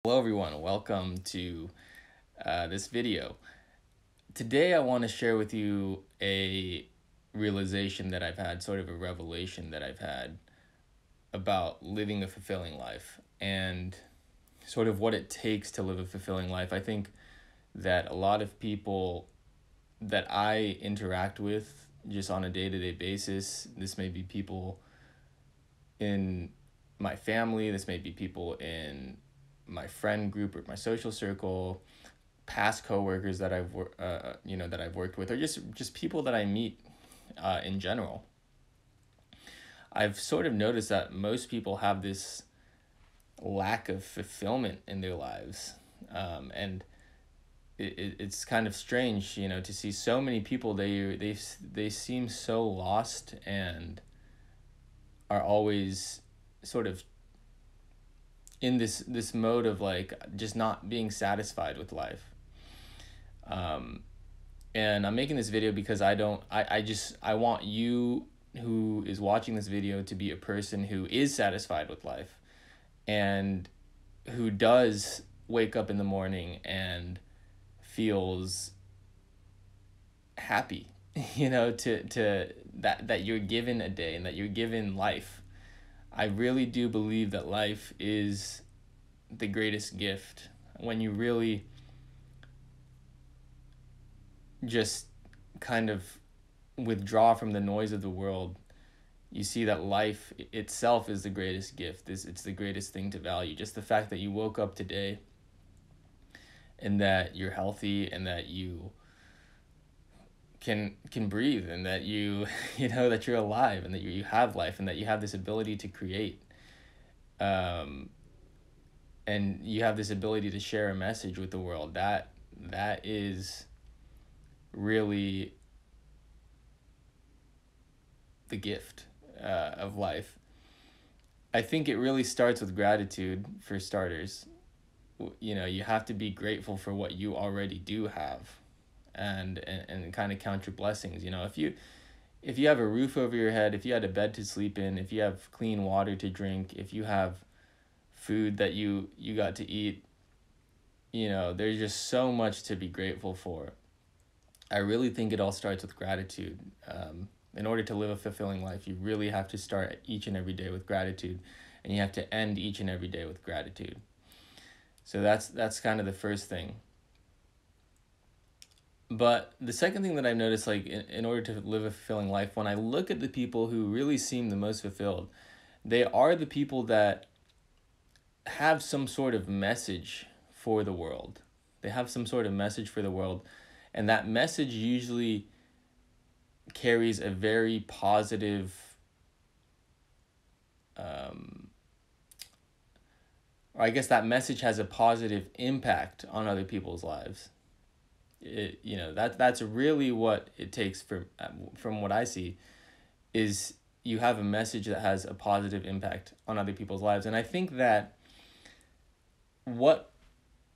Hello everyone, welcome to this video. Today I want to share with you a realization that I've had, sort of a revelation that I've had about living a fulfilling life and sort of what it takes to live a fulfilling life. I think that a lot of people that I interact with just on a day-to-day basis, this may be people in my family, this may be people in my friend group or my social circle, past coworkers that that I've worked with, or just people that I meet in general. I've sort of noticed that most people have this lack of fulfillment in their lives, and it's kind of strange, to see so many people. They seem so lost and are always sort of in this mode of like just not being satisfied with life. And I'm making this video because I want you who is watching this video to be a person who is satisfied with life and who does wake up in the morning and feels happy, to that you're given a day and that you're given life. I really do believe that life is the greatest gift when you really just kind of withdraw from the noise of the world. You see that life itself is the greatest gift. It's the greatest thing to value. Just the fact that you woke up today and that you're healthy and that you can breathe and that you that you're alive and that you have life and that you have this ability to create, and you have this ability to share a message with the world. That is really the gift of life. I think it really starts with gratitude, for starters. You have to be grateful for what you already do have, and kind of count your blessings. If you have a roof over your head, if you had a bed to sleep in, if you have clean water to drink, if you have food that you got to eat, there's just so much to be grateful for. I really think it all starts with gratitude. In order to live a fulfilling life, you really have to start each and every day with gratitude, and you have to end each and every day with gratitude. So that's kind of the first thing. But the second thing that I've noticed, like in order to live a fulfilling life, when I look at the people who really seem the most fulfilled, they are the people that have some sort of message for the world. They have some sort of message for the world, and that message usually carries a very positive, or I guess that message has a positive impact on other people's lives. That's really what it takes from what I see, is you have a message that has a positive impact on other people's lives. And I think that what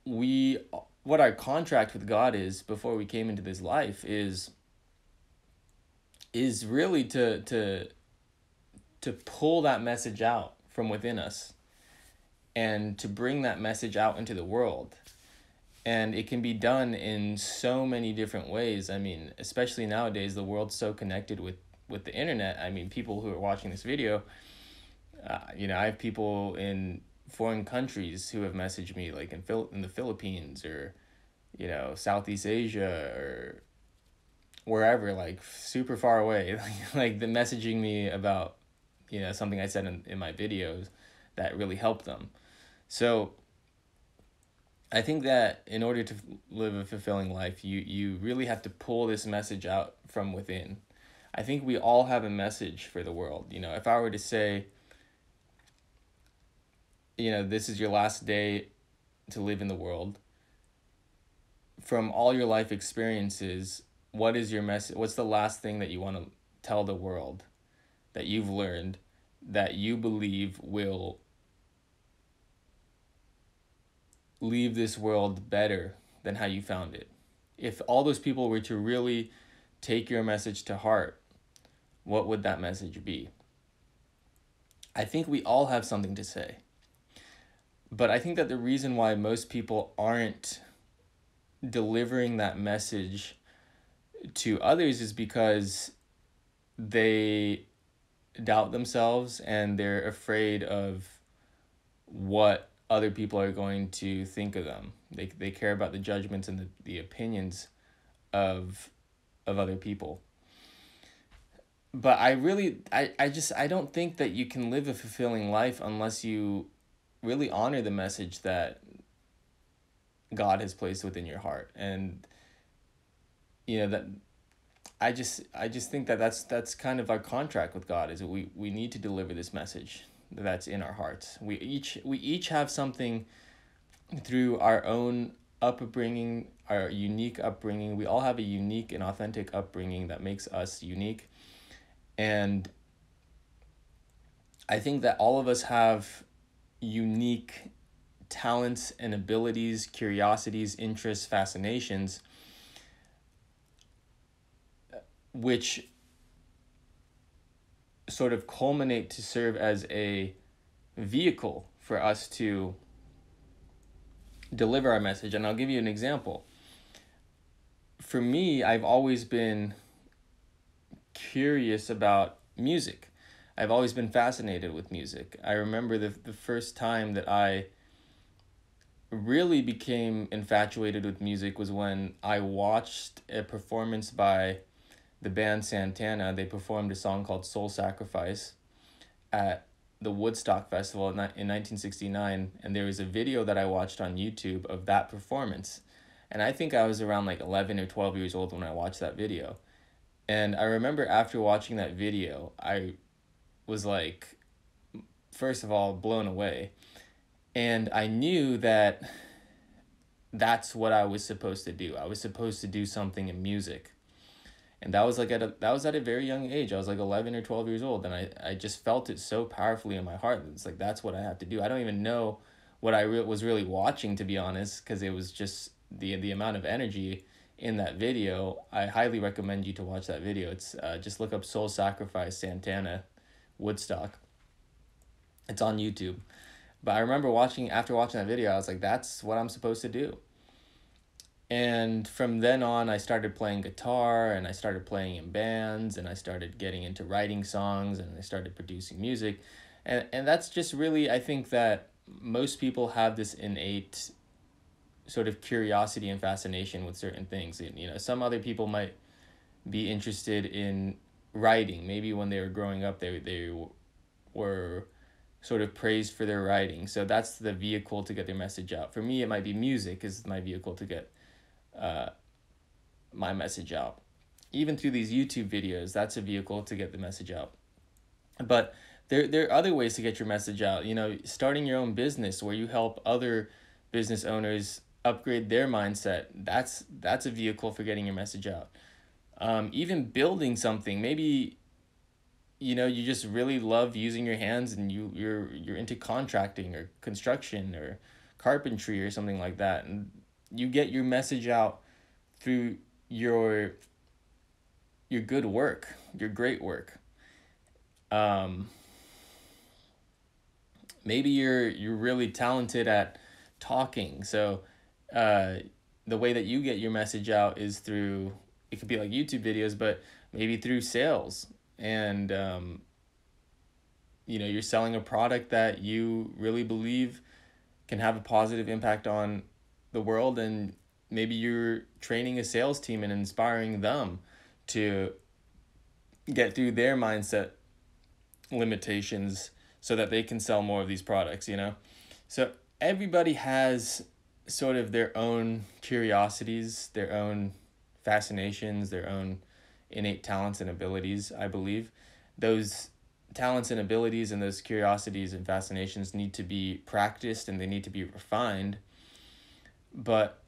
our contract with God is before we came into this life is really to pull that message out from within us and to bring that message out into the world. And it can be done in so many different ways. I mean, especially nowadays, the world's so connected with the internet. I mean, people who are watching this video, I have people in foreign countries who have messaged me, like in the Philippines or, Southeast Asia or wherever, like super far away, like the messaging me about, something I said in my videos that really helped them. So I think that in order to live a fulfilling life, you really have to pull this message out from within. I think we all have a message for the world. If I were to say, this is your last day to live in the world, from all your life experiences, what is your message? What's the last thing that you want to tell the world that you've learned that you believe will leave this world better than how you found it? If all those people were to really take your message to heart, what would that message be? I think we all have something to say. But I think that the reason why most people aren't delivering that message to others is because they doubt themselves and they're afraid of what other people are going to think of them. They care about the judgments and the opinions of other people. But I don't think that you can live a fulfilling life unless you really honor the message that God has placed within your heart. And that I just think that that's kind of our contract with God, is that we need to deliver this message that's in our hearts. We each have something through our own upbringing, our unique upbringing. We all have a unique and authentic upbringing that makes us unique. And I think that all of us have unique talents and abilities, curiosities, interests, fascinations, which sort of culminate to serve as a vehicle for us to deliver our message. And I'll give you an example. For me, I've always been curious about music. I've always been fascinated with music. I remember the first time that I really became infatuated with music was when I watched a performance by the band Santana. They performed a song called Soul Sacrifice at the Woodstock Festival in 1969, and there was a video that I watched on YouTube of that performance. And I think I was around like 11 or 12 years old when I watched that video. And I remember after watching that video, I was like, first of all, blown away. And I knew that that's what I was supposed to do. I was supposed to do something in music. And that was at a very young age. I was like 11 or 12 years old, and I just felt it so powerfully in my heart. It's like, that's what I have to do. I don't even know what I was really watching, to be honest, because it was just the amount of energy in that video. I highly recommend you to watch that video. It's just look up Soul Sacrifice Santana Woodstock. It's on YouTube. But I remember after watching that video, I was like, that's what I'm supposed to do. And from then on, I started playing guitar, and I started playing in bands, and I started getting into writing songs, and I started producing music. And that's just really, I think that most people have this innate sort of curiosity and fascination with certain things. And, some other people might be interested in writing. Maybe when they were growing up, they were sort of praised for their writing. So that's the vehicle to get their message out. For me, it might be music is my vehicle to get my message out. Even through these YouTube videos, that's a vehicle to get the message out. But there are other ways to get your message out. Starting your own business where you help other business owners upgrade their mindset. That's a vehicle for getting your message out. Even building something, maybe you just really love using your hands, and you're into contracting or construction or carpentry or something like that, and you get your message out through your good work, your great work. Maybe you're really talented at talking, so the way that you get your message out is through, it could be like YouTube videos, but maybe through sales. And you're selling a product that you really believe can have a positive impact on the world, and maybe you're training a sales team and inspiring them to get through their mindset limitations so that they can sell more of these products. So everybody has sort of their own curiosities, their own fascinations, their own innate talents and abilities. I believe those talents and abilities and those curiosities and fascinations need to be practiced, and they need to be refined. But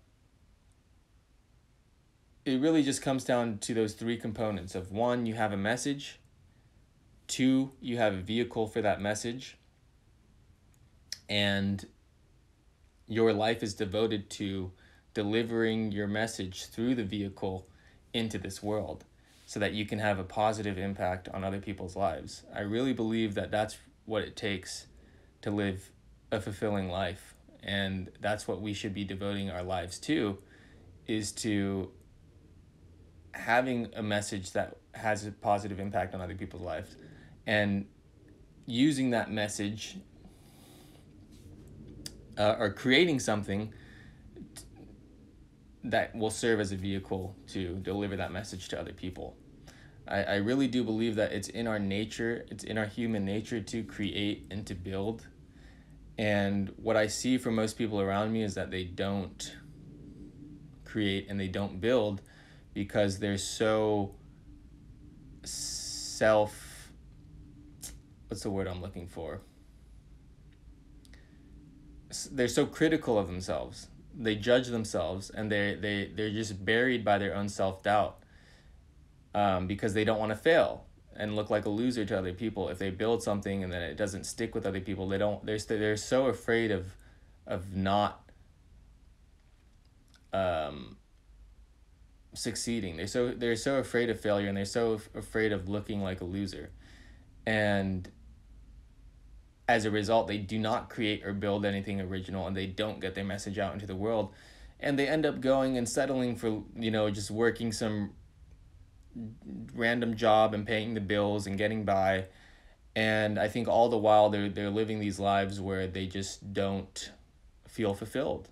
it really just comes down to those three components of: one, you have a message; two, you have a vehicle for that message; and your life is devoted to delivering your message through the vehicle into this world, so that you can have a positive impact on other people's lives. I really believe that that's what it takes to live a fulfilling life. And that's what we should be devoting our lives to, is to having a message that has a positive impact on other people's lives, and using that message, or creating something that will serve as a vehicle to deliver that message to other people. I really do believe that it's in our nature, it's in our human nature to create and to build. And what I see from most people around me is that they don't create and they don't build because they're so what's the word I'm looking for? They're so critical of themselves. They judge themselves, and they're just buried by their own self-doubt, because they don't want to fail and look like a loser to other people. If they build something and then it doesn't stick with other people, they're so afraid of not succeeding. They're so afraid of failure, and they're so afraid of looking like a loser. And as a result, they do not create or build anything original, and they don't get their message out into the world. And they end up going and settling for, just working some random job and paying the bills and getting by. And I think all the while they're living these lives where they just don't feel fulfilled.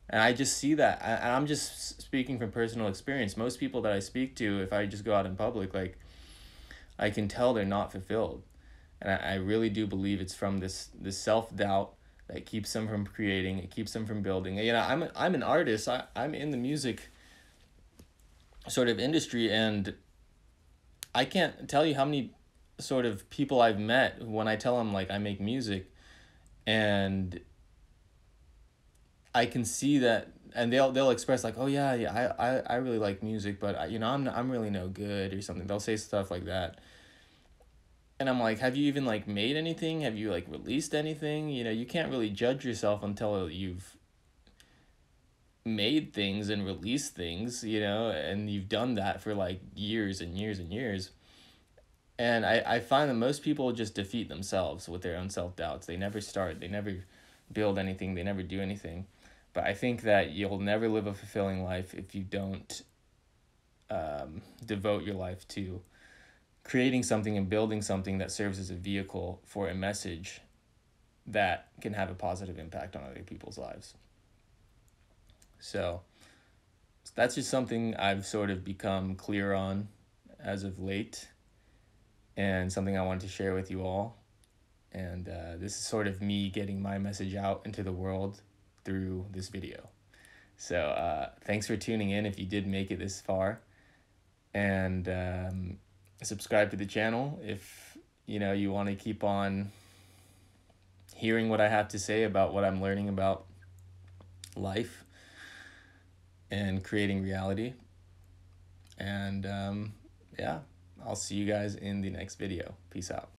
And I just see that. And I'm just speaking from personal experience. Most people that I speak to, if I just go out in public, like, I can tell they're not fulfilled. And I really do believe it's from this self-doubt that keeps them from creating, it keeps them from building. I'm an artist. I'm in the music sort of industry, and I can't tell you how many sort of people I've met when I tell them, like, I make music, and I can see that, and they'll express like, oh yeah, I really like music, but I'm really no good or something. They'll say stuff like that. And I'm like, have you even like made anything? Have you like released anything? You can't really judge yourself until you've made things and released things, and you've done that for like years and years and years. And I find that most people just defeat themselves with their own self-doubts. They never start, they never build anything, they never do anything. But I think that you'll never live a fulfilling life if you don't devote your life to creating something and building something that serves as a vehicle for a message that can have a positive impact on other people's lives. So that's just something I've sort of become clear on as of late, and something I wanted to share with you all. And this is sort of me getting my message out into the world through this video. So thanks for tuning in if you did make it this far. And subscribe to the channel if you want to keep on hearing what I have to say about what I'm learning about life and creating reality. And yeah, I'll see you guys in the next video. Peace out.